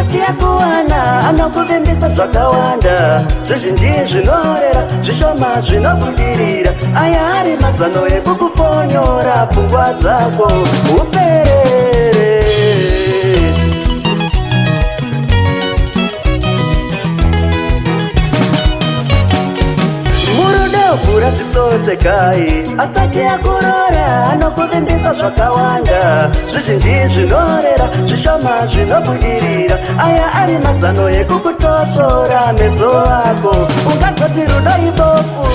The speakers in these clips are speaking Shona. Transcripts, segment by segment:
asati yakuwana anokuvimbisa zvakawanda, zvizhinji zvinorera zvishoma zvinobudirira. Aya ari mazano ekukufonyora pfungwa dzako uperere. Vhura dziso sekai asati yakurora anokuvimbisa zvakawanda, zvizhinji zvinorera zvishoma zvinobudirira. Aya ari mazano ekukutosvora meso ako ungazoti rudo ibofu.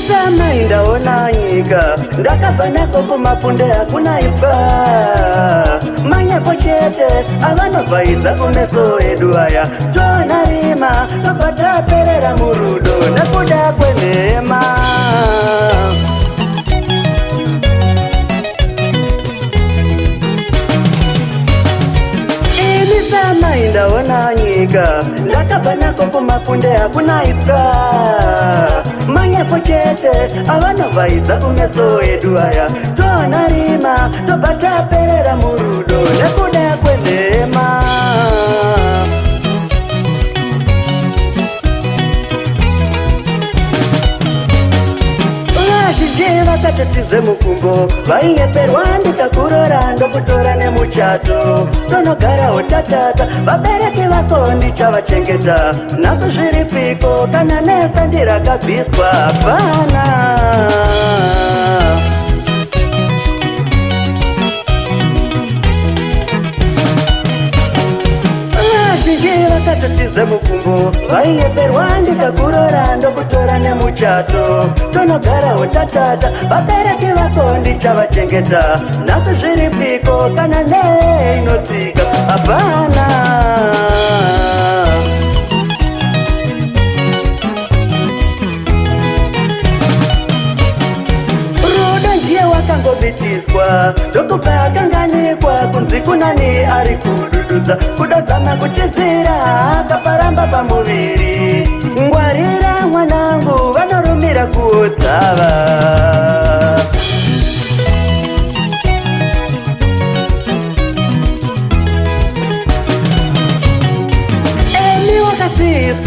Samai ndaona nyika ndakabva nako kumapunde hakuna ibva, manyepo chete avanobvaidza kumeso edu aya. Toona rima tobva taperera murudo nekuda kwenhema. Samai ndaona nyika ndakabva nako kumapunde hakuna ibva, manyepo chete avanobvaidza kumeso edu aya. Toona rima tobva taperera murudo nekuda kwenhema. Vazhinji vakatatize mukumbo vaiyeperwa ndikakurora ndokutora nemuchato. Tonogarawo tatata vabereki vako ndichavachengeta. Nhasi zviripiko kana nesa ndirakabviswa hapana. Vakatatize mukumbo vaiyeperwa ndikakurora ndokutora nemuchato. Tonogarawo tatata vabereki vako ndichavachengeta. Nhasi zviripiko kana neinotsika hapana. Wakangobitiswa ndokubva akanganikwa kunzi kunani ari kudududza kudazama kutizira akaparamba pamuviri. Ngwarira mwanangu vanorumira kuodzava.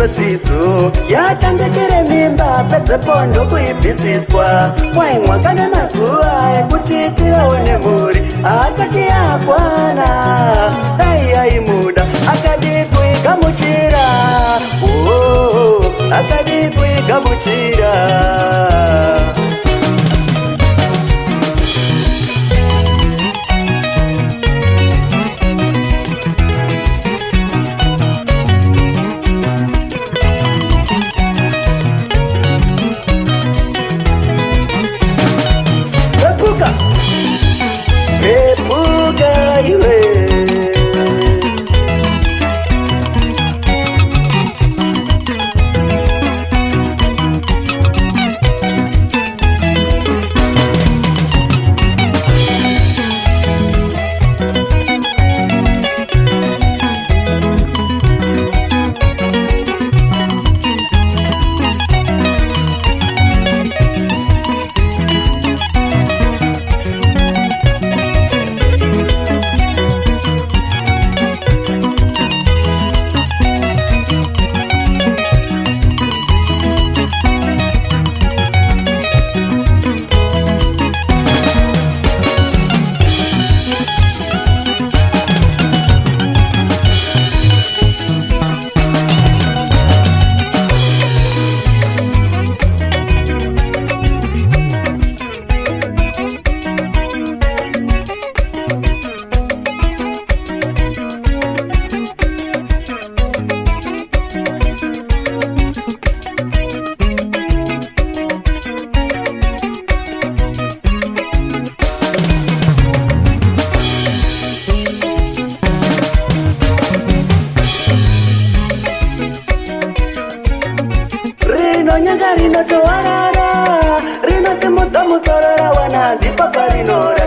Dzidzo yatandikire mimba pedzepo ndokuibvisiswa. Waimwaka nemazuva ekuti tivaone mhuri asati yakwana. Dai aimuda akadi kuigamuchira, akadi kuigamuchira.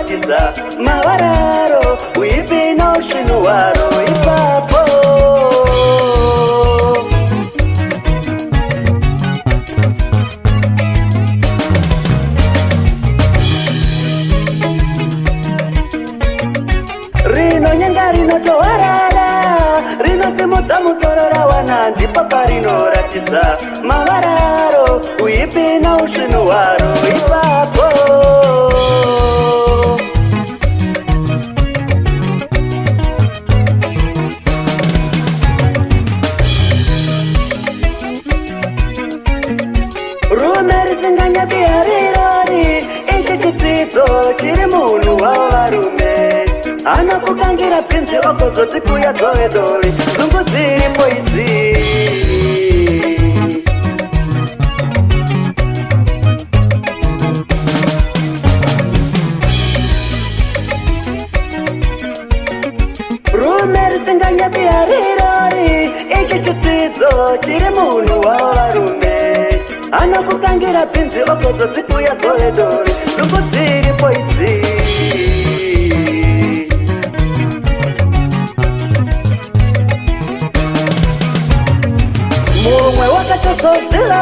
kuratidza mavararo uipi naushinu waro ipapo. rinonyanga rinotowarara rinosimudza musoro rawana ndipo parinoratidza mavararo uipi nausvinu hwaro ipapo rume risinganyapi harirori ichi chidzidzo chiri munhu wavo varume anokukangira pinzi okozoti kuya dzovedove dzungu dziripo idzi rume risinganyapi harirori ichi chidzidzo chiri munhu wavo varume anokukangira pinzi okozoti kuya dzovedove dzungu dziripo idzi mumwe wakatozodzila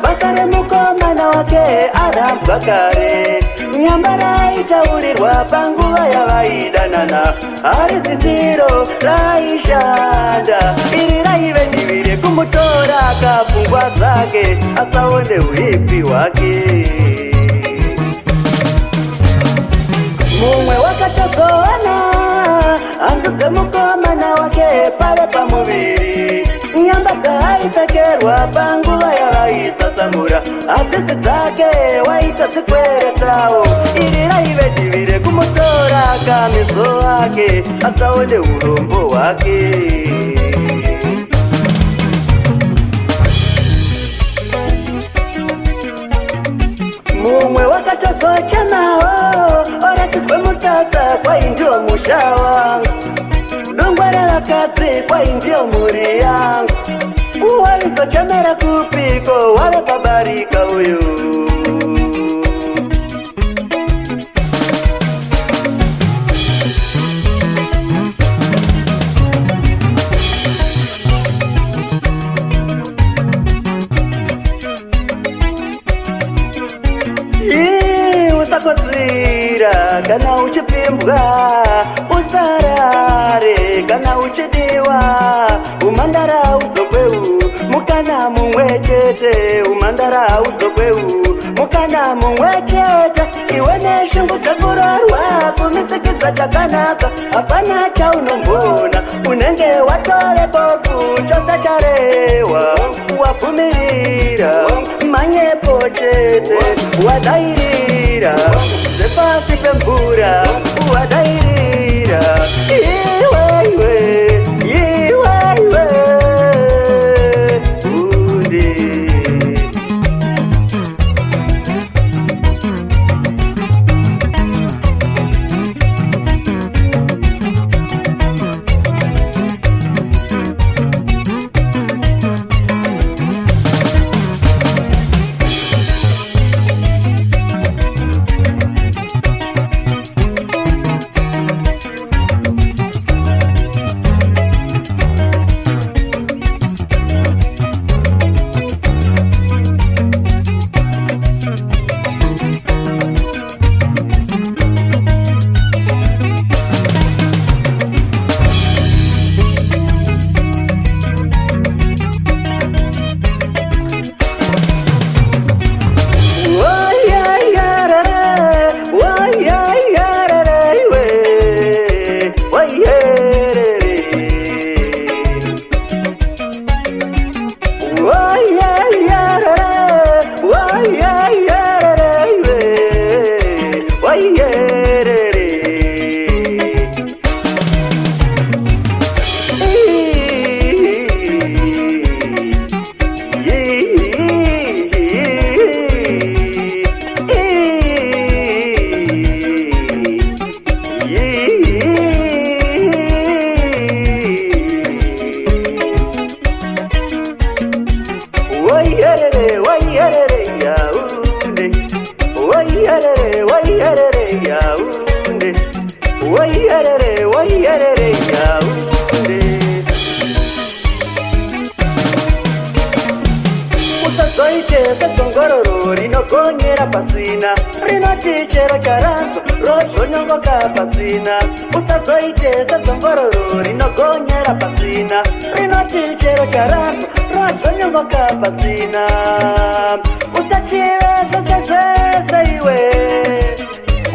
basa remukomana wake arambwa kare nyamba raitaurirwa panguva yavaidanana harizi ndiro raishanda iri raive divi rekumutora akapfungwa dzake asaone uipi hwake mumwe wakatozoona hanzu dzemukomana wake pave pamuviri nyamba dzaipfekerwa panguva yavaisasamura hadzisi dzake waita dzikweretawo iri raive divi rekumutora kameso ake asaone urombo hwake mumwe wakatozochanawo oratidzwe musasa kwai ndio musha wangu dungwa revakadzi kwai ndio mhuri yangu uwaizochamera kupiko wave pabarika uyu usakodzira kana uchipimbwa usarare kana uchidiwa umandara udzokweu mukana mumwe chete umandara udzokweu mukana mumwe chete iwe neshungu dzekurorwa kumisikidza chakanaka hapana chaunombona unenge watove bofu chose charehwa wabvumirira manyepo chete wadairira zvepasi pemvura wadairira iweiwe unde usazoite sezongororo rinogonyera pasina, rinoti chero charanzwa rozvonyongoka pasina. Usazoite sezongororo rinogonyera pasina, rinoti chero charanzwa rozvonyongoka pasina. Usachive zvose zvese iwe,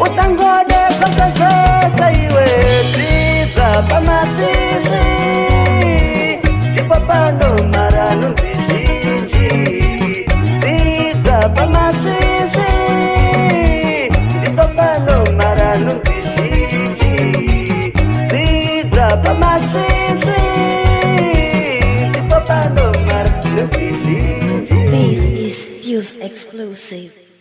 usangode zvose zvese iwe. Dzidza pamasvisvi ndipo panomara nhunzi zhinji. Dzidza pamasvisvi ndipo panomara nhunzi zhinji. Dzidza pamasvisvi ndipo panomara nhunzi zhinji. This is Fuse exclusive.